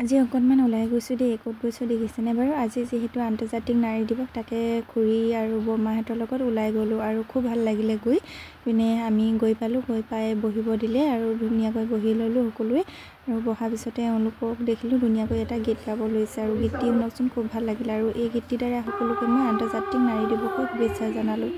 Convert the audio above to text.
আজি অকণমান ওলাই গৈছোঁ দেই, ক'ত গৈছোঁ দেখিছেনে বাৰু? আজি যিহেতু আন্তৰ্জাতিক নাৰী দিৱস, তাকে খুৰী আৰু বৰমাহঁতৰ লগত ওলাই গ'লোঁ আৰু খুব ভাল লাগিলে গৈ পিনে। আমি গৈ পালোঁ, গৈ পাই বহিব দিলে আৰু ধুনীয়াকৈ বহি ল'লোঁ সকলোৱে। আৰু বহাৰ পিছতে এওঁলোকক দেখিলোঁ ধুনীয়াকৈ এটা গীত গাব লৈছে আৰু গীতটি শুনকচোন, খুব ভাল লাগিলে। আৰু এই গীতটিৰ দ্বাৰা সকলোকে মই আন্তৰ্জাতিক নাৰী দিৱসৰ শুভেচ্ছা জনালোঁ।